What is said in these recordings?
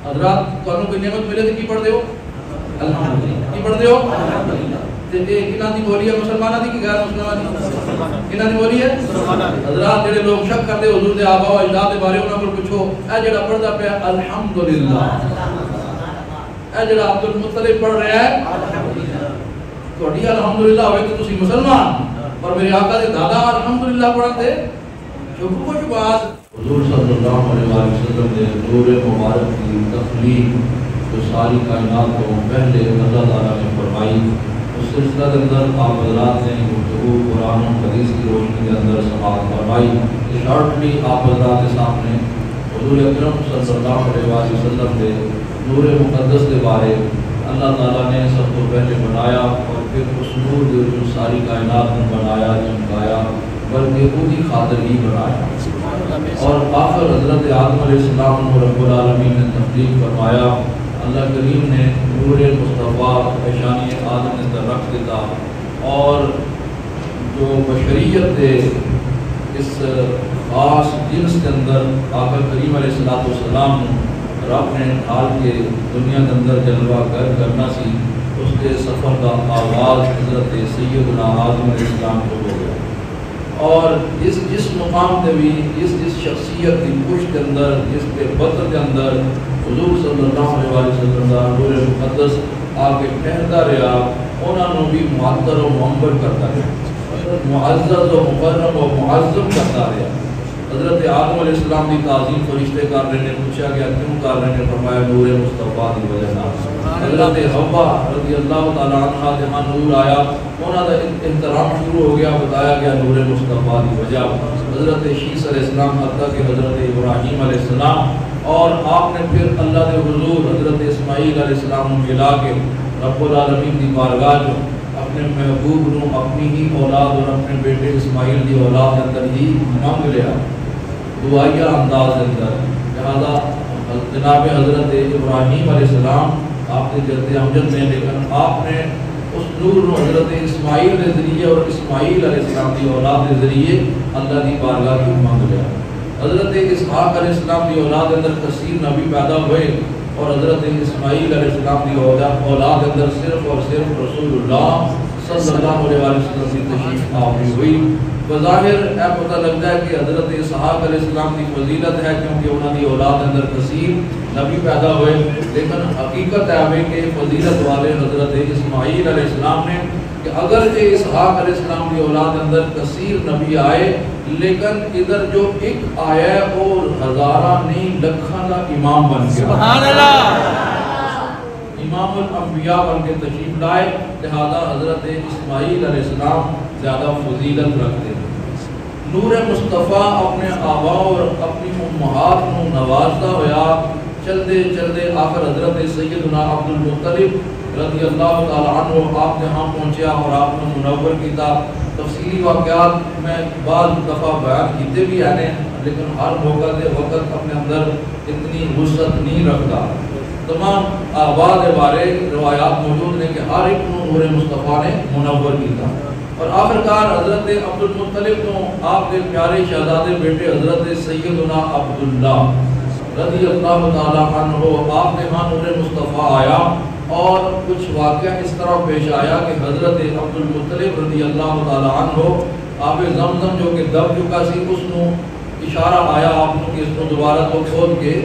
حضرات تانوں کوئی نعمت ملے تے کی پڑھ دیو الحمدللہ کی پڑھ دیو الحمدللہ تے کناں دی بولی ہے مسلماناں دی کہ غیر مسلماناں دی کناں دی بولی ہے مسلماناں دی حضرات جڑے لوگ شک کردے حضور دے آبا و اجداد دے بارے انہاں کول پوچھو اے جڑا پڑھدا پیا الحمدللہ اے جڑا عبد المطلب پڑھ رہا ہے الحمدللہ تہاڈی الحمدللہ ہوے تے تسی مسلمان اور میرے آقا دے دادا الحمدللہ پڑھتے شکر و شبات حضور صلی اللہ علیہ وسلم نے نور مبارک کی تخلیق جو ساری کائنات کو پہلے اللہ تعالیٰ نے فرمائی اس سلسلہ کے اندر آپ حضرات نے گفتگو قرآن و حدیث کی روشنی کے اندر سماعت فرمائی شارٹلی آپ حضرات کے سامنے حضور اکرم صلی اللہ علیہ وسلم کے نور مقدس کے بارے اللہ تعالیٰ نے سب کو پہلے بنایا اور پھر اس نور جو ساری کائنات میں بنایا چمکایا بلکہ خود ہی خاطر ہی بنایا اور آخر حضرت آدم علیہ السلام کو رب العالمین نے تخلیق فرمایا اللہ کریم نے نور مصطفیٰ پیشانی آدم نے در رکھ دیتا اور جو بشریت ہے اس خاص جنس کے اندر آقا کریم علیہ السلام رب نے ڈھال کے دنیا کے اندر جلوہ کرنا سی اس کے سفر کا آغاز حضرت سیدنا آدم علیہ السلام کو ہو گیا اور جس مقام پہ بھی جس شخصیت کی پشت کے اندر جس کے بدن کے اندر حضور صلی اللہ علیہ وسلم کا نور مقدس آگے ٹھہرتا رہا انہوں نے بھی معطر و معمر کرتا رہا معزز و مکرم و معظم کرتا رہا حضرت آدم علیہ السلام کی تعظیم فرشتے کر رہے ہیں پوچھا گیا کیوں کر رہے ہیں فرمایا نور مصطفیٰ کی وجہ سے حضرت حوا رضی اللہ تعالیٰ عنہ جہاں نور آیا انہوں کا احترام شروع ہو گیا بتایا گیا نور مصطفیٰ کی وجہ حضرت شیس علیہ السلام حتیٰ کہ حضرت ابراہیم علیہ السلام اور آپ نے پھر اللہ کے حضور حضرت اسماعیل علیہ السلام ملا کے رب العالمین کی بارگاہ جو اپنے محبوب نو اپنی ہی اولاد اور اپنے بیٹے اسماعیل کی اولاد کے اندر ہی مانگ لیا دعائیہ انداز کے اندر لہذا جناب حضرت ابراہیم علیہ السلام آپ کے جلد امجد میں لیکن آپ نے اس نور نو حضرت اسماعیل کے ذریعے اور اسماعیل علیہ السلام کی اولاد کے ذریعے اللہ کی بارگاہ کی مانگ لیا حضرت اسحاق علیہ السلام کی اولاد کے اندر کثیر نبی پیدا ہوئے اور حضرت اسماعیل علیہ السلام کی اولاد کے اندر صرف اور صرف رسول اللہ صلی اللہ علیہ وسلم کی تشریف آوری ہوئی بظاہر اے پتہ لگتا ہے کہ حضرت اسحاق علیہ السلام کی فضیلت ہے کیونکہ انہوں نے اولاد کے اندر کثیر نبی پیدا ہوئے لیکن حقیقت ہے کہ فضیلت والے حضرت اسماعیل علیہ السلام نے کہ اگر کہ اسحاق علیہ السلام کی اولاد کے اندر کثیر نبی آئے لیکن ادھر جو ایک آیا ہے وہ ہزارہ نہیں لکھاں کا امام بن گیا سبحان اللہ امام الانبیاء بن کے تشریف لائے لہذا حضرت اسماعیل علیہ السلام زیادہ فضیلت رکھتے ہیں نور مصطفیٰ اپنے آبا اور اپنی امہات کو نوازتا ہوا چلتے چلتے آخر حضرت سیدنا عبد المطلب رضی اللہ تعالیٰ عنہ آپ کے ہاں پہنچیا اور آپ نے منور کیتا تفصیلی واقعات میں بعض دفعہ بیان کیتے بھی ہیں لیکن ہر موقع دے وقت اپنے اندر اتنی وسعت نہیں رکھتا تمام آباد بارے روایات موجود ہیں کہ ہر ایک نور مصطفیٰ نے منور کیتا اور آخرکار حضرت عبد المطلب کو آپ کے پیارے شہزادے بیٹے حضرت سیدنا عبداللہ رضی اللہ تعالیٰ عنہ آپ کے ہاں نور مصطفیٰ آیا اور کچھ واقعہ اس طرح پیش آیا کہ حضرت عبد المطلب رضی اللہ تعالیٰ عنہ آب زمزم جو کہ دب چکا سی اس نو اشارہ آیا آپ نے کہ اس کو دوبارہ تو کھول کے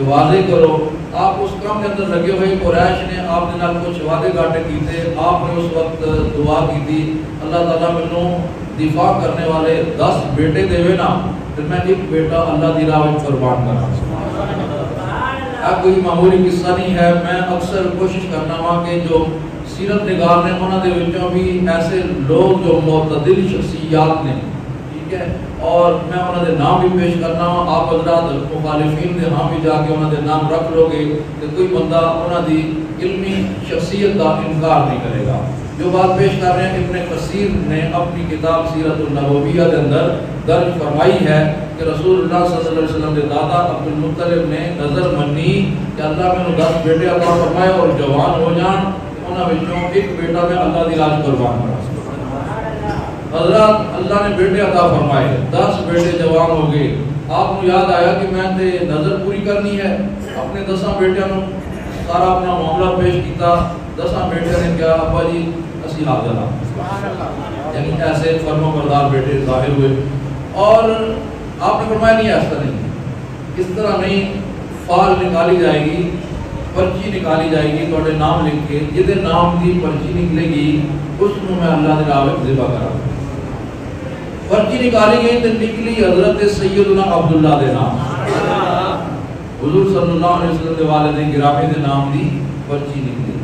واضح کرو آپ اس کام کے اندر لگے ہوئے قریش نے آپ نے نال کچھ وعدے گاٹے کیتے آپ نے اس وقت دعا کی تھی اللہ تعالیٰ میں دفاع کرنے والے 10 بیٹے دے ہوئے نا پھر میں ایک بیٹا اللہ دی راہ میں قربان کرا کوئی معمولی قصہ نہیں ہے میں اکثر کوشش کرنا ہوں کہ جو سیرت نگار نے انہوں دے وچوں بھی ایسے لوگ جو معتدل شخصیات نے ٹھیک ہے اور میں انہوں دے نام بھی پیش کرنا ہوں آپ حضرات مخالفین دے ہاں بھی جا کے انہوں دے نام رکھ لو گے کہ کوئی بندہ انہوں دی علمی شخصیت کا انکار نہیں کرے گا جو بات پیش کر رہے ہیں ابن کثیر نے اپنی کتاب سیرت النبویہ کے اندر درج فرمائی ہے کہ رسول اللہ صلی اللہ علیہ وسلم کے دادا عبد المطلب نے نظر منی کہ اللہ میں 10 بیٹے عطا فرمائے اور جوان ہو جان انہوں وچوں ایک بیٹا میں اللہ دی راہ قربان کرا حضرات اللہ نے بیٹے عطا فرمائے 10 بیٹے جوان ہو گئے آپ کو یاد آیا کہ میں نے نظر پوری کرنی ہے، اپنے 10 بیٹیاں نو سارا اپنا معاملہ پیش کیتا، 10 بیٹے نے کیا ابا جی اسی حاضر ہاں، یعنی ایسے فرما بردار بیٹے ظاہر ہوئے، اور آپ نے فرمایا نہیں ایسا نہیں، اس طرح نہیں، فال نکالی جائے گی، پرچی نکالی جائے گی، تھوڑے نام لکھ کے جہدے نام دی پرچی نکلے گی اس کو میں اللہ دے راہ وچ ذبح کرا۔ پرچی نکالی گئی تو نکلی حضرت سیدنا عبداللہ دے نام، حضور صلی اللہ علیہ وسلم دے والد گرامی دے نام دی پرچی نکلی۔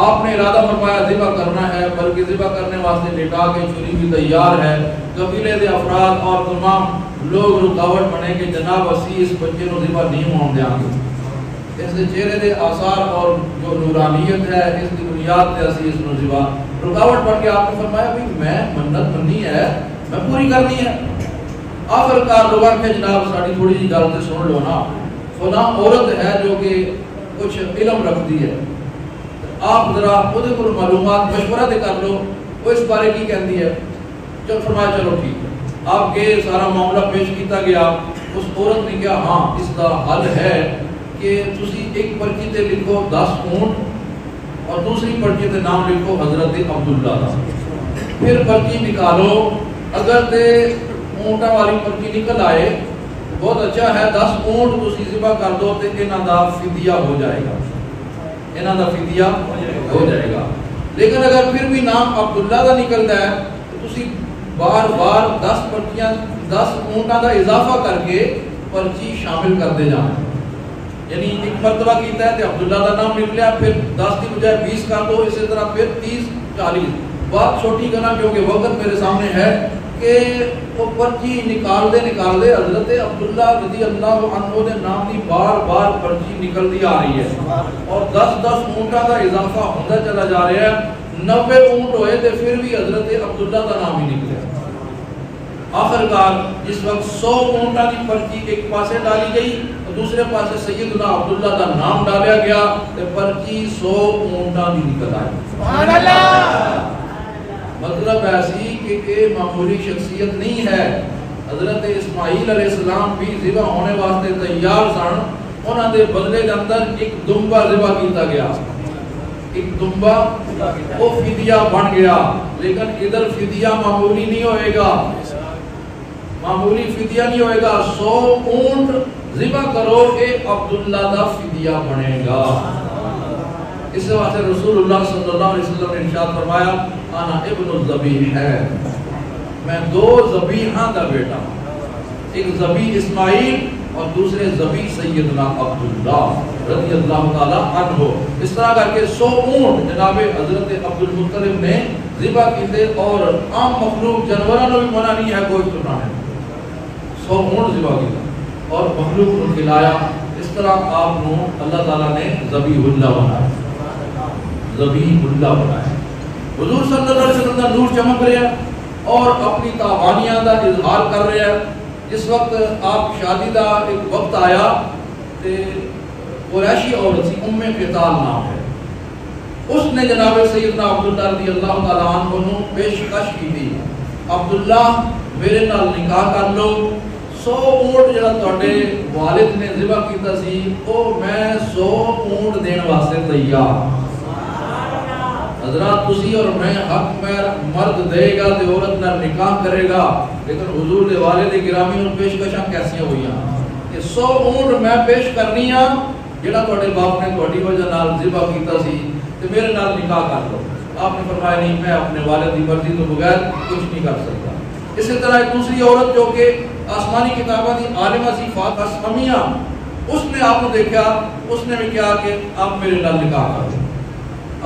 آپ نے ارادہ فرمایا ذبح کرنا ہے، بلکہ ذبح کرنے واسطے لٹا کے چھری بھی تیار ہے، قبیلے دے افراد اور تمام لوگ رکاوٹ بنے کہ جناب اسی اس بچے نو ذبح نہیں ہون دیاں گے، اس دے چہرے دے آثار اور جو نورانیت ہے اس کی بنیاد تے اسی اس نو ذبح رکاوٹ بن کے آپ نے فرمایا بھی میں منت مننی ہے، میں پوری کرنی ہے۔ آخر کار لوگاں کہ جناب ساڑی تھوڑی جی گل تے سن لو نا، فلاں عورت ہے جو کہ کچھ علم رکھتی ہے، آپ ذرا خود کو معلومات مشورہ دے کر لو وہ اس بارے کی کہندی ہے۔ جب فرمایا چلو ٹھیک ہے، آپ کے سارا معاملہ پیش کیتا گیا، اس عورت نے کہا ہاں اس کا حل ہے کہ تسی ایک پرچی تے لکھو 10 اونٹ اور دوسری پرچی تے نام لکھو حضرت عبداللہ دا، پھر پرچی نکالو، اگر تے اونٹا والی پرچی نکل آئے بہت اچھا ہے، 10 اونٹ تسی ذبح کر دو تے انہاں دا فدیہ ہو جائے گا، انہاں دا فدیہ ہو جائے گا۔ لیکن اگر پھر بھی نام عبداللہ دا نکلتا ہے تو تسی بار بار 10 پرچیاں 10 اونٹاں دا اضافہ کر کے پرچی شامل کر دے جانا، یعنی ایک مرتبہ کیتا ہے تو عبداللہ دا نام نکلیا، پھر 10 کی بجائے 20 کر دو، اسی طرح پھر 30 40۔ بات چھوٹی کرنا کیونکہ وقت میرے سامنے ہے کہ وہ پرچی نکال دے حضرت عبداللہ رضی اللہ عنہ دے نام دی بار بار پرچی نکلتی آ رہی ہے، اور 10 اونٹاں کا اضافہ ہوتا چلا جا رہا ہے، 90 اونٹ ہوئے تو پھر بھی حضرت عبداللہ کا نام ہی نکلے۔ آخر کار جس وقت 100 اونٹاں کی پرچی ایک پاسے ڈالی گئی اور دوسرے پاسے سیدنا عبداللہ کا نام ڈالیا گیا تو پرچی 100 اونٹاں کی نکل آئی۔ سبحان اللہ! مطلب ایسی کہ معمولی شخصیت نہیں ہے، حضرت اسماعیل علیہ السلام بھی ذبح ہونے واسطے تیار سن، انہاں دے بدلے کے اندر ایک دمبا ذبح کیتا گیا، ایک دمبا وہ فدیہ بن گیا، لیکن ادھر فدیہ معمولی نہیں ہوئے گا، معمولی فدیہ نہیں ہوئے گا، 100 اونٹ ذبح کرو اے عبداللہ دا فدیہ بنے گا۔ اس واسطے رسول اللہ صلی اللہ علیہ وسلم نے ارشاد فرمایا انا ابن الذبیح ہے، میں 2 ذبیحاں دا بیٹا ہوں، ایک ذبیح اسماعیل اور دوسرے ذبیح سیدنا عبداللہ رضی اللہ تعالی عنہ۔ اس طرح کر کے 100 اونٹ جناب حضرت عبد المطلب نے ذبح کیتے، اور عام مخلوق جانوراں نو بھی منع نہیں ہے کوئی سننا ہے، 100 اونٹ ذبح کیتا اور مخلوق کو کھلایا۔ اس طرح آپ کو اللہ تعالیٰ نے ذبیح اللہ بنایا، ذبیح اللہ بنایا۔ حضور صلی اللہ علیہ وسلم کا نور چمک رہا ہے اور اپنی تابانیاں کا اظہار کر رہے ہیں۔ جس وقت آپ شادی دا ایک وقت آیا تے قریشی عورت سی ام قتال نام ہے، اس نے جناب سیدنا عبداللہ رضی اللہ تعالیٰ عنہ کو پیشکش کی تھی، عبداللہ میرے نال نکاح کر لو، 100 اونٹ جڑا تواڈے والد نے ذبح کیتا سی او میں 100 اونٹ دین واسطے تیار۔ حضرات تسی اور میں حق میں مرد دے گا تے عورت نال نکاح کرے گا، لیکن حضور دے والد گرامی نوں پیشکشاں کیسیاں ہوئیاں کہ 100 اونٹ میں پیش کرنی ہاں جڑا تواڈے باپ نے تواڈی وجہ نال ذبح کیتا سی تے میرے نال نکاح کر لو۔ آپ نے فرمایا نہیں، میں اپنے والد کی مرضی تو بغیر کچھ نہیں کر سکتا۔ اسی طرح ایک دوسری عورت جو کہ آسمانی کتابوں کی عالمہ سی فاطمہ سمیہ، اس نے آپ کو دیکھا، اس نے بھی کہا کہ آپ میرے نال نکاح کر لو۔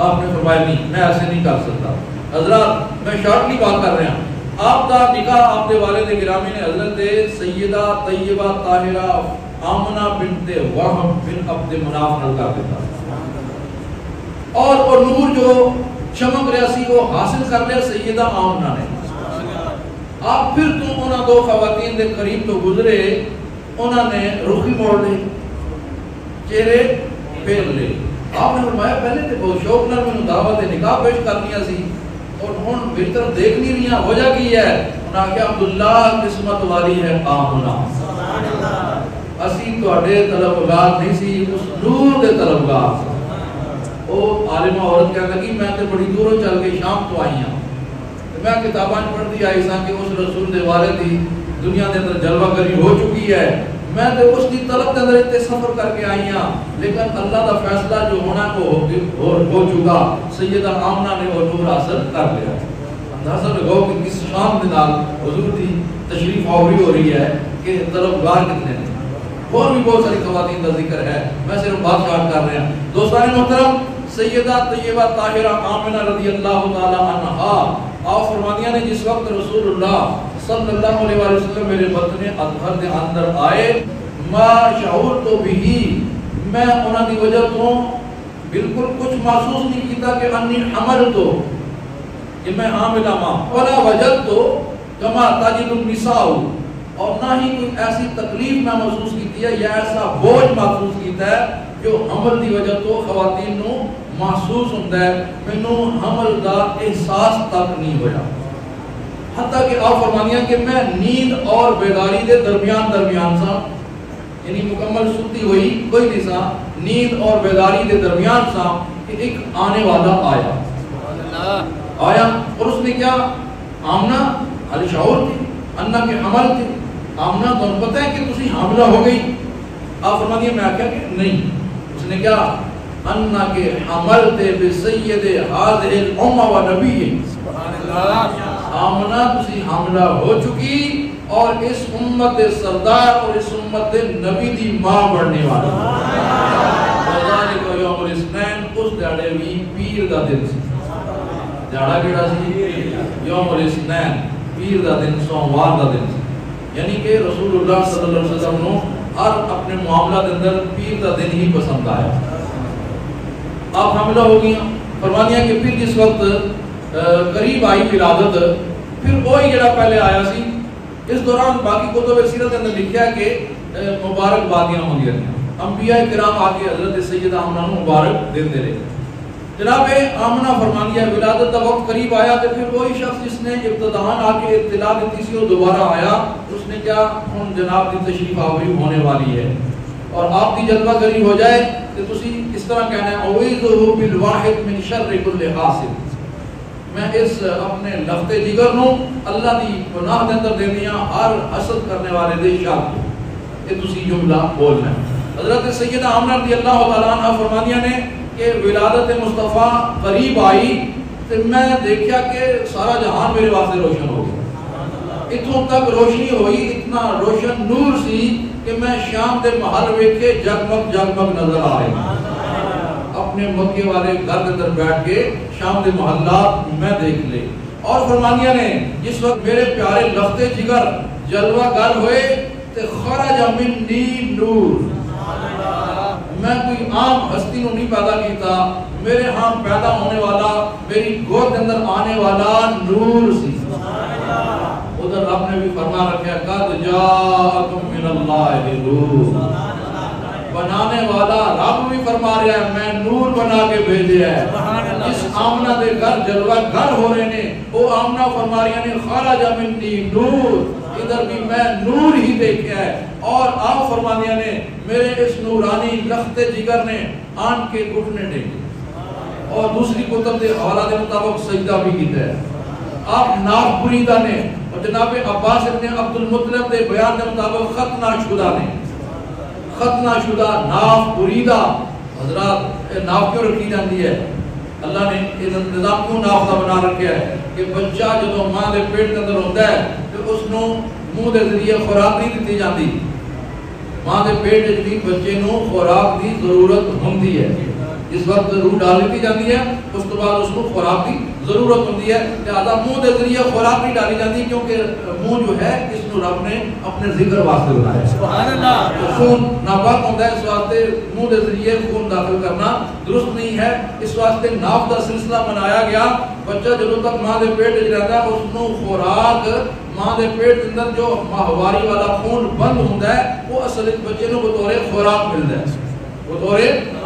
آپ نے فرمایا نہیں، میں ایسے نہیں کر سکتا۔ حضرات میں شارٹلی بات کر رہا ہوں، آپ کا نکاح آپ کے والد گرامی نے حضرت سیدہ طیبہ طاہرہ آمنہ بنت وہب بن عبد مناف نال کر دیتا، اور وہ نور جو چمک رہا سی وہ حاصل کر لیا سیدہ آمنہ نے۔ آپ پھر تو انہاں 2 خواتین دے قریب تو گزرے، انہاں نے رخی موڑ لے، چہرے پھیر لے۔ آپ نے فرمایا پہلے تے بہت شوق نال مینوں دعوت نکاح پیش کرنی سی اور ہن میری طرف دیکھ نہیں رہی، وجہ کی ہے؟ انہاں کہا عبداللہ قسمت والی ہے آمنہ۔ اسی تواڈے طلبگار نہیں سی، اس نور دے طلبگار۔ وہ عالمہ عورت کہنے لگی میں تے بڑی دوروں چل کے شام تو آئی ہوں، میں کتاباں پڑھتی آئی ساں کہ اس رسول دے والد دی دنیا دے اندر جلوہ گری ہو چکی ہے، میں تے اس کی طلب دے اندر اتنے سفر کر کے آئی ہوں، لیکن اللہ دا فیصلہ جو ہونا وہ ہو چکا، سیدہ آمنہ نے وہ نور حاصل کر لیا۔ اندازہ لگاؤ کہ کس شام دے نال حضور دی تشریف آوری ہو رہی ہے کہ طلبگار کتنے ہیں۔ اور بھی بہت ساری خواتین کا ذکر ہے، میں صرف بات شارٹ کر رہے ہیں۔ دوستان محترم، سیدہ طیبہ طاہرہ آمنہ رضی اللہ تعالی عنہا آپ فرمانیاں نے جس وقت رسول اللہ صلی اللہ علیہ وسلم میرے بطن اطہر دے اندر آئے، ما شعور تو بھی میں انہاں دی وجہ تو بالکل کچھ محسوس نہیں کیتا کہ انی حمل تو کہ میں حاملہ ماں، ولا وجد تو کما تجد النساء، اور نہ ہی کوئی ایسی تکلیف میں محسوس کیتی ہے یا ایسا بوجھ محسوس کیتا ہے جو حمل دی وجہ تو خواتین نو محسوس ہوتا ہے، مینوں حمل دا احساس تک نہیں ہویا۔ حتیٰ کہ آپ فرمانیاں کہ میں نیند اور بیداری دے درمیان سا، یعنی مکمل ستی ہوئی کوئی نہیں سا، نیند اور بیداری دے درمیان سا کہ ایک آنے والا آیا اور اس نے کیا، آمنہ علی شعور تھی، انہ کے حمل تھی، آمنہ تو پتہ ہے کہ تسی حاملہ ہو گئی؟ آپ فرمانیاں میں آکھا کہ نہیں، اس نے کیا، انہ کے حمل تے بسید حاضر الامہ و نبی، آمنہ تسی حاملہ ہو چکی اور اس امت سردار اور اس امت نبی دی ماں بڑھنے والا۔ وذالک یوم الاثنین، اس دیڑے بھی پیر دا دن سی، دیڑا کیڑا سی، یوم الاثنین، پیر دا دن، سوموار دا دن سی، یعنی کہ رسول اللہ صلی اللہ علیہ وسلم نے ہر اپنے معاملہ دے اندر پیر دا دن ہی پسند آیا۔ آپ حاملہ ہو گئی، فرمانیاں کہ پھر جس وقت قریب آئی ولادت، پھر وہی جڑا پہلے آیا سی، اس دوران باقی کتب سیرت اندر لکھیا کہ مبارک بادیاں ہوں گیا، انبیاء کرام آکے حضرت سیدہ آمنہ کو مبارک دیتے رہے۔ جناب آمنہ فرمانیہ ولادت کا وقت قریب آیا تو پھر وہی شخص جس نے ابتداءً آکے اطلاع دیتی سی وہ دوبارہ آیا، اس نے کیا، ان جناب کی تشریف آوری ہونے والی ہے اور آپ کی جلوہ گری ہو جائے تو تسی اس طرح کہنا ہے اعوذہ بالواحد من شر کل حاسد، میں اس اپنے لفظ جگر نو اللہ دی پناہ دے اندر دینیاں ہر حسد کرنے والے دے شر کو، یہ تسی جملہ بولنا ہے۔ حضرت سیدہ آمنہ رضی اللہ تعالیٰ عنہ فرمانیاں نے کہ ولادت مصطفیٰ قریب آئی تو میں دیکھا کہ سارا جہان میرے واسطے روشن ہو گیا، اتھوں تک روشنی ہوئی، اتنا روشن نور سی کہ میں شام دے محل ویکھے جگمگ نظر آئے، اپنے مکے والے گھر کے اندر بیٹھ کے شام دے محلات میں دیکھ لے۔ اور فرمانیاں نے جس وقت میرے پیارے لفظ جگر جلوہ گر ہوئے تو خرج منی نور، میں کوئی عام ہستی نو نہیں پیدا کیتا، میرے ہاں پیدا ہونے والا، میری گود اندر آنے والا نور سی۔ ادھر رب نے بھی فرما رکھا قد جاءکم من اللہ نور، بنانے والا رب بھی فرما رہا ہے میں نور بنا کے بھیجے ہے۔ اس آمنہ دے گھر جلوہ گھر ہو رہے نے، وہ آمنہ فرما رہی ہے خرج منی نور، ادھر بھی میں نور ہی دیکھا ہے۔ اور آپ فرمانیاں نے میرے اس نورانی لخت جگر نے آن کے گھٹنے ڈیکھے، اور دوسری کتب دے حوالہ دے مطابق سجدہ بھی کیتا ہے۔ آپ ناف بریدہ نے اور جناب عباس ابن عبد المطلب دے بیان دے مطابق ختنہ شدہ ناف بریدہ، حضرات ناف کیوں رکھی جاندی ہے؟ اللہ نے نظام کیوں ناف کا بنا رکھا ہے کہ بچہ جدو ماں دے پیٹ کے اندر ہوتا ہے تو اس نو منہ دے ذریعے خوراک نہیں دیتی جاندی، ماں دے پیٹ بھی بچے نو خوراک دی ضرورت ہوندی ہے، اس وقت روح ڈال دیتی جاتی ہے، اس کے بعد اس کو خوراک کی ضرورت ہوتی ہے، لہذا منہ دے ذریعے خوراک نہیں ڈالی جاتی کیونکہ منہ جو ہے اس کو رب نے اپنے ذکر واسطے بنایا ہے۔ سبحان اللہ، خون ناپاک ہوتا ہے، اس واسطے منہ دے ذریعے خون داخل کرنا درست نہیں ہے، اس واسطے ناف کا سلسلہ بنایا گیا۔ بچہ جب تک ماں دے پیٹ وچ رہتا ہے اس کو خوراک ماں دے پیٹ اندر جو ماہواری والا خون بند ہوتا ہے وہ اصل بچے نو بطور خوراک ملتا ہے، بطور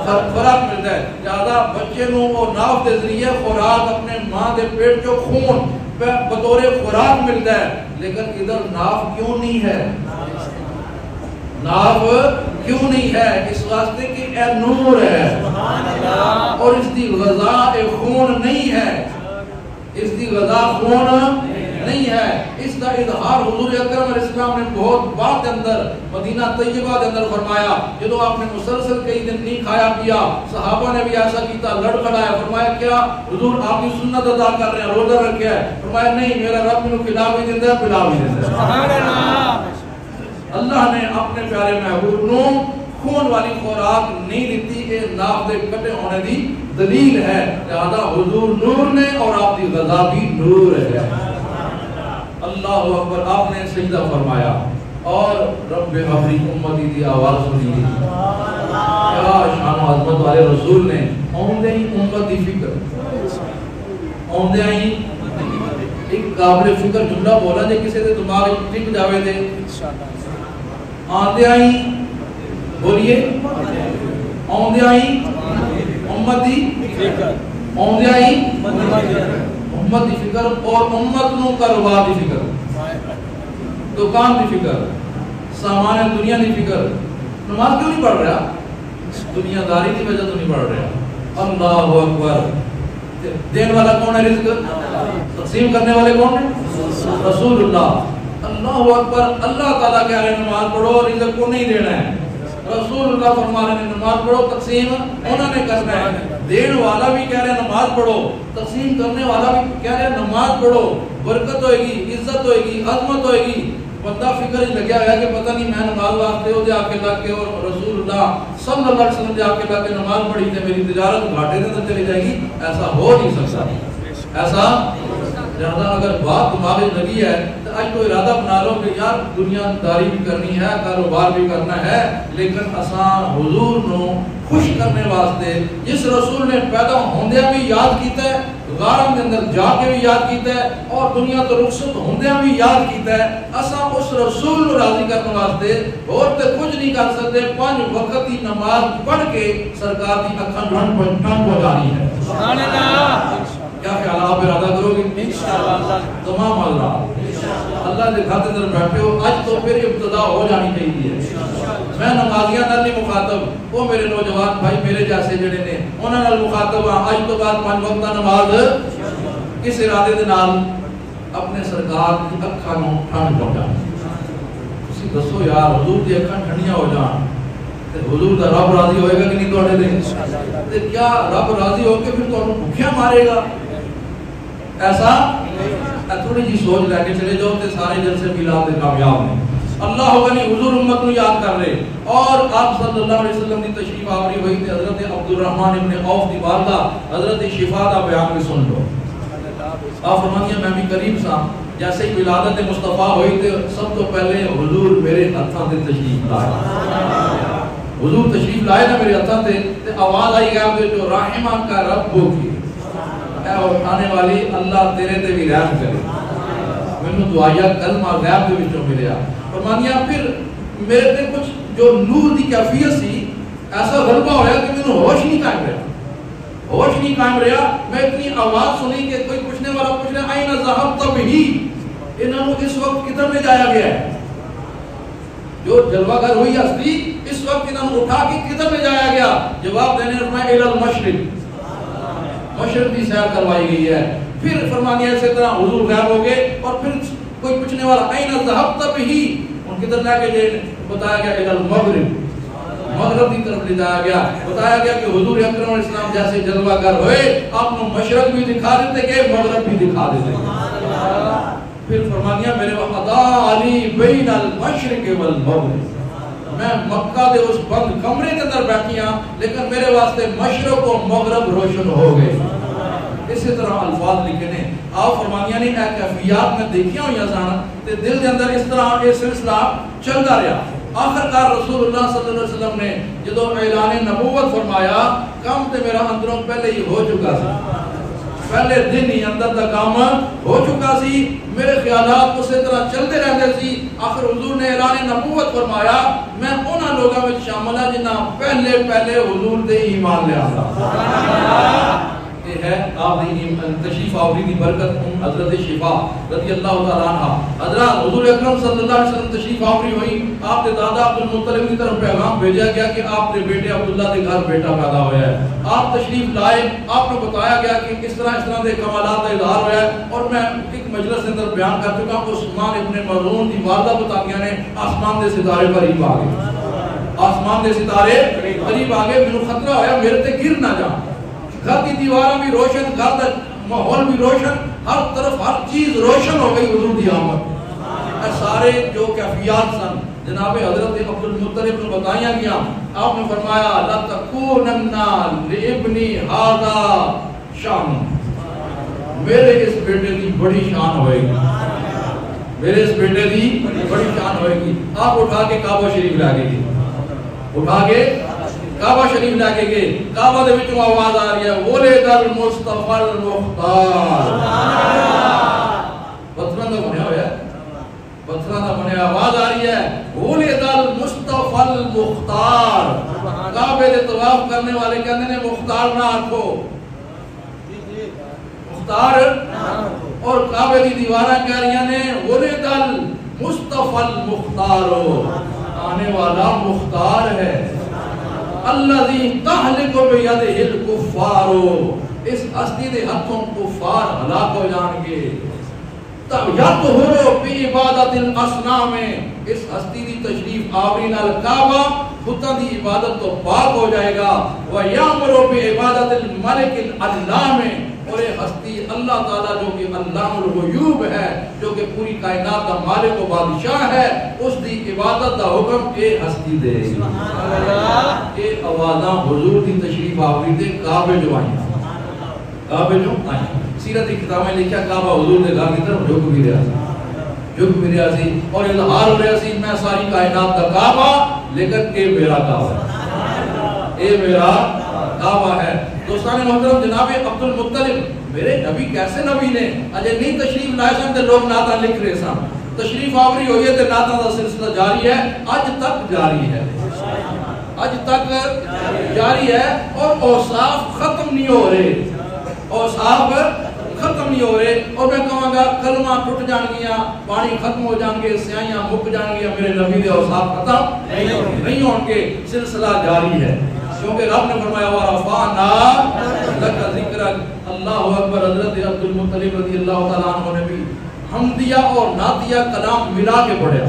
خوراک ملتا ہے، لہذا بچے نو وہ ناف دے ذریعے خوراک اپنے ماں دے پیٹ جو خون بطور خوراک ملتا ہے، لیکن ادھر ناف کیوں نہیں ہے؟ ناف کیوں نہیں ہے؟ اس واسطے کہ اے نور ہے اور اس دی غذا خون نہیں ہے، اس دی غذا خون نہیں ہے۔ اس کا اظہار حضور اکرم علیہ السلام نے بہت بعد اندر مدینہ طیبہ کے اندر فرمایا، جدو آپ نے مسلسل کئی دن نہیں کھایا پیا، صحابہ نے بھی ایسا کیتا، لڑکھڑایا، فرمایا کیا حضور آپ کی سنت ادا کر رہے ہیں، روزہ رکھا ہے؟ فرمایا نہیں، میرا رب مجھے کھلا بھی دیتا ہے، پلا بھی دیتا ہے۔ سبحان اللہ۔ اللہ نے اپنے پیارے محبوب نو خون والی خوراک نہیں دیتی، اے ناف دے کٹے ہونے دی دلیل ہے، لہذا حضور نور نے اور آپ دی غذا بھی نور ہے۔ اللہ اکبر۔ آپ نے سجدہ فرمایا اور رب حبری امتی دی آواز سنی، کیا شان و عظمت والے رسول نے اوندے ہی امت دی فکر، اوندے ہی ایک قابل فکر جملہ بولا جے کسی دے دماغ ٹک جاوے دے، آندے آئی بولیے، آندے آئی امت دی فکر، آندے آئی امت دی فکر اور امت نو کاروبار دی فکر، دکان دی فکر، سامان دنیا دی فکر۔ نماز کیوں نہیں پڑھ رہا؟ دنیا داری کی وجہ تو نہیں پڑھ رہا۔ اللہ اکبر۔ دین والا کون ہے رزق؟ تقسیم کرنے والے کون ہیں؟ رسول اللہ۔ اللہ اکبر۔ اللہ تعالیٰ کہہ رہے ہیں نماز پڑھو، رزق کو نہیں دینا ہے، رسول اللہ فرما رہے ہیں نماز پڑھو، تقسیم انہوں نے کرنا ہے۔ دین والا بھی کہہ رہے ہیں نماز پڑھو، تقسیم کرنے والا بھی کہہ رہے ہیں نماز پڑھو، برکت ہوئے گی، عزت ہوئے گی، عظمت ہوئے گی۔ بندہ فکر ہی لگیا ہے کہ پتہ نہیں میں نماز واسطے ہو جا کے لگ کے اور رسول اللہ صلی اللہ علیہ وسلم جا کے لگ کے نماز پڑھی تھے میری تجارت گھاٹے کے اندر چلی جائے گی، ایسا ہو نہیں سکتا۔ ایسا زیادہ اگر بات دماغ میں لگی ہے تو آج تو ارادہ بنا لو کہ یار دنیا داری بھی کرنی ہے، کاروبار بھی کرنا ہے، لیکن اساں حضور نو خوش کرنے واسطے جس رسول نے پیدا ہوندیاں بھی یاد کیتا ہے، غارم کے اندر جا کے بھی یاد کیتا ہے اور دنیا تو رخصت ہوندیاں بھی یاد کیتا ہے، اساں اس رسول کو راضی کرنے واسطے اور تے کچھ نہیں کر سکتے، 5 وقت کی نماز پڑھ کے سرکار دی اکھاں ڈھنڈ پہنچانی ہے۔ سبحان اللہ۔ کیا خیال آپ ارادہ کرو گے؟ انشاءاللہ تمام اللہ دے خاطر اندر بیٹھے ہو، آج تو پھر ابتدا ہو جانی چاہیے۔ میں نمازیاں نال نہیں مخاطب، وہ میرے نوجوان بھائی میرے جیسے جڑے نے انہاں نال مخاطب ہاں، آج تو بعد 5 وقتہ نماز کس ارادے دے نال اپنے سرکار دی اکھاں نوں ٹھنڈ پہنچانی۔ تسی دسو یار حضور دی اکھاں ٹھنڈیاں ہو جان تے حضور دا رب راضی ہوئے گا کہ نہیں تواڈے تے؟ تے کیا رب راضی ہو کے پھر تانوں بھوکھیاں مارے گا؟ ایسا تھوڑی جی سوچ لے کے چلے جاؤ تے سارے جلسے میلاد دے کامیاب ہیں۔ اللہ غنی حضور امت کو یاد کر رہے اور آپ صلی اللہ علیہ وسلم کی تشریف آوری ہوئی تھی، حضرت عبد الرحمن ابن عوف دی والدہ حضرت شفا دا بیان بھی سن لو۔ آپ فرماتی میں بھی قریب سا، جیسے ہی ولادت مصطفیٰ ہوئی تھی سب تو پہلے حضور میرے ہتھاں تے تشریف لائے، حضور تشریف لائے نا میرے ہتھاں تے آواز آئی گیا جو رحمہ کا رب ہوگی، اے اٹھانے والی اللہ تیرے تے بھی رحم کرے۔ میں دعائیہ کلمہ غیب دے وچوں ملیا، فرمانیاں پھر میرے تے کچھ جو نور دی کیفیت سی ایسا غلبہ ہویا کہ میں ہوش نہیں قائم رہا، ہوش نہیں قائم رہا۔ میں اتنی آواز سنی کہ کوئی پوچھنے والا پوچھ رہا ہے این ذہبت بہ، انہوں اس وقت کدھر میں جایا گیا ہے؟ جو جلوہ گر ہوئی ہستی اس وقت انہوں اٹھا کے کدھر میں جایا گیا؟ جواب دینے فرمایا الی المشرق، مشرق کی سیر کروائی گئی ہے۔ پھر فرمانیہ اسی طرح حضور غائب ہو گئے اور پھر کوئی پوچھنے والا این ذہبت بہ، ان کدھر لے کے جائے؟ بتایا گیا الی المغرب، مغرب کی طرف لے جایا گیا۔ بتایا گیا کہ حضور اکرم علیہ السلام جیسے جلوہ گر ہوئے آپ نے مشرق بھی دکھا دیتے گئے، مغرب بھی دکھا دیتے گئے۔ پھر فرمانیہ میرے وقتا علی بین المشرق والمغرب، میں مکہ دے اس بند کمرے کے اندر بیٹھی ہاں لیکن میرے واسطے مشرق و مغرب روشن ہو گئے۔ اسی طرح الفاظ لکھے نے۔ آپ فرمانیاں نے ایک کیفیات میں دیکھیا ہوئی سان تے دل دے اندر اس طرح یہ سلسلہ چلتا رہا۔ آخرکار رسول اللہ صلی اللہ علیہ وسلم نے جدو اعلان نبوت فرمایا کام تے میرا اندروں پہلے ہی ہو چکا سی، پہلے دن ہی اندر دا کام ہو چکا سی، میرے خیالات اسی طرح چلتے رہتے سی۔ آخر حضور نے اعلان نبوت فرمایا میں انہاں لوگوں میں شامل ہوں جنہاں پہلے حضور دے ایمان لیا تھا۔ ہے آپ دی تشریف آوری دی برکت حضرت شفا رضی اللہ تعالیٰ عنہ حضرات حضور اکرم صلی اللہ علیہ وسلم تشریف آوری ہوئی آپ کے دادا عبد المطلب کی طرف پیغام بھیجا گیا کہ آپ کے بیٹے عبداللہ کے گھر بیٹا پیدا ہوا ہے. آپ تشریف لائے, آپ کو بتایا گیا کہ اس طرح دے کمالات کا اظہار ہوا ہے. اور میں ایک مجلس کے اندر بیان کر چکا ہوں, عثمان ابن مظعون دی والدہ بتایا نے آسمان دے ستارے قریب آ گئے, آسمان دے ستارے قریب آ گئے, میرے خطرہ ہویا میرے تے گر نہ جا. گھر کی دیواراں بھی روشن, گھر کا ماحول بھی روشن, ہر طرف ہر چیز روشن ہو گئی حضور دی آمد. سارے جو کیفیات سن جناب حضرت عبد المطلب کو بتایا گیا. آپ نے فرمایا لَتَكُونَنَّ لِابْنِ هَذَا شَانٌ, میرے اس بیٹے کی بڑی شان ہوئے گی, میرے اس بیٹے کی بڑی شان ہوئے گی. آپ اٹھا کے کعبہ شریف لے گئے, اٹھا کے کعبہ شریف لے کے گئے. کعبہ دے وچوں آواز آ رہی ہے وَلِدَ الْمُصْطَفَى الْمُخْتَارِ, پتھراں دا بنیا ہوا ہے, پتھراں دا بنیا آواز آ رہی ہے وَلِدَ الْمُصْطَفَى الْمُخْتَارِ. کعبے دے طواف کرنے والے کہتے ہیں مختار نہ آکھو, مختار, اور کعبے دی دیواراں کہہ رہی ہیں وَلِدَ الْمُصْطَفَى الْمُخْتَارُ, آنے والا مختار ہے. الذی تہلک بیدہ الکفار, اس ہستی دے ہاتھوں کفار ہلاک ہو جان گے. یطہر بعبادۃ الاصنام, اس ہستی دی تشریف آوری نال کعبہ بتاں دی عبادت تو پاک ہو جائے گا. ویامر بعبادۃ الملک العلام, اور یہ ہستی اللہ تعالیٰ جو کہ علام الغیوب ہے, جو کہ پوری کائنات کا مالک و بادشاہ ہے, اس دی عبادت دا حکم اے ہستی دے. اے آوازاں حضور دی تشریف آوری دے کعبے جو آئیں, کعبے جو آئیں. سیرت کتاب میں لکھا کعبہ حضور دے گھر کی طرف جھک بھی رہا سی, جھک بھی رہا سی, اور اظہار ہو رہا سی میں ساری کائنات کا کعبہ, لیکن اے میرا کعبہ ہے, اے میرا کعبہ ہے. دوستان محترم جناب عبد المطلب میرے نبی کیسے نبی نے اجے نہیں تشریف لائے سن تے لوگ نعتاں لکھ رہے سن. تشریف آوری ہوئی ہے تے نعتاں دا سلسلہ جاری ہے, اج تک جاری ہے, اج تک جاری ہے. اور اوصاف ختم نہیں ہو رہے, اوصاف ختم نہیں ہو رہے. اور میں کہوں گا کلمہ ٹوٹ جان گیا, پانی ختم ہو جان گے, سیاہیاں مک جان گیا, میرے نبی دے اوصاف ختم نہیں ہون گے. سلسلہ جاری ہے کیونکہ رب نے فرمایا وَرَفَعْنَا لَكَ ذِكْرَكَ. اللہ اکبر. حضرت عبد المطلب رضی اللہ تعالیٰ عنہ نے بھی حمدیہ اور نعتیہ کلام ملا کے پڑھا.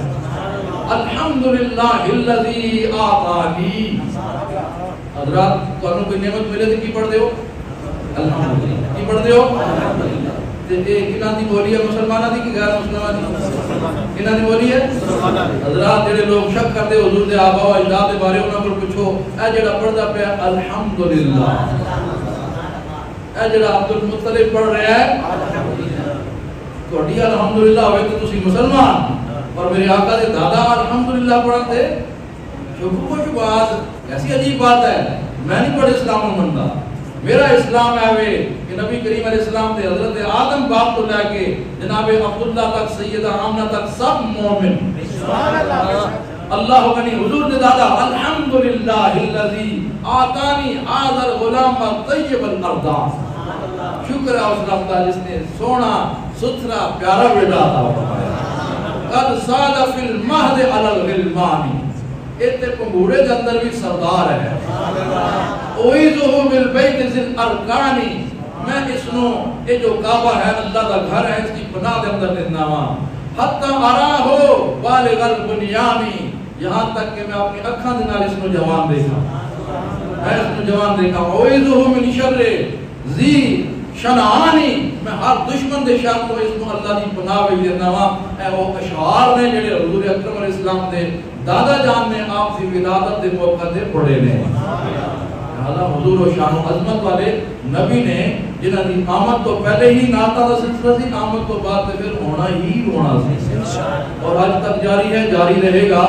الحمدللہ الذی آتانی. حضرات تو انہوں کوئی نعمت ملے تھے کی پڑھ دے ہو الحمدللہ, کی پڑھ دے ہو الحمدللہ. کنہ دی بولی ہے مسلمانہ دی کی غیر مسلمانہ دی, کنہ دی بولی ہے حضرات. جڑے لوگ شک کرتے حضور دے آبا و اجداد دے بارے انہوں پر پوچھو, اے جڑا پڑھدا پیا الحمدللہ, اے جڑا عبد المطلب پڑھ رہا ہے تھوڑی الحمدللہ ہوئے تو تسی مسلمان, اور میرے آقا دے دادا الحمدللہ پڑھن دے شکر و شبہات. ایسی عجیب بات ہے, میں نہیں پڑھ اسلام منتا, میرا اسلام ہے وہ کہ نبی کریم علیہ السلام تے حضرت آدم باپ تو لے کے جناب عبداللہ تک, سیدہ آمنہ تک سب مومن. اللہ غنی. حضور دے دادا الحمدللہ الذی آتانی ھذا الغلام الطیب الارض. شکر ہے اس رب کا جس نے سونا ستھرا پیارا بیٹا عطا فرمایا. قد ساد فی المہد علی الغلمان, ایتے پنگوڑے دے اندر بھی سردار ہے. اوئیزہو بالبیت ذی الارکانی, میں اس نو یہ جو کعبہ ہے اللہ کا گھر ہے اس کی پناہ دے اندر دینا ہوا. حتی اراہو بالغ البنیانی, یہاں تک کہ میں اپنی اکھاں دے نال اس نو جوان دیکھا, میں اس نو جوان دیکھا. اوئیزہو من شر ذی شنعانی, میں ہر دشمن دے شر کو اس نو اللہ دی پناہ بھی دینا ہوا. اے وہ اشعار نے جڑے حضور اکرم علیہ السلام دے دادا جان نے آپ کی ولادت دے موقع دے پڑھے نے. لہذا حضور و شان و عظمت والے نبی نے جنہاں دی آمد تو پہلے ہی نعتاں دا سلسلہ سی, آمد تو بعد پھر ہونا ہی ہونا سی, اور آج تک جاری ہے, جاری رہے گا.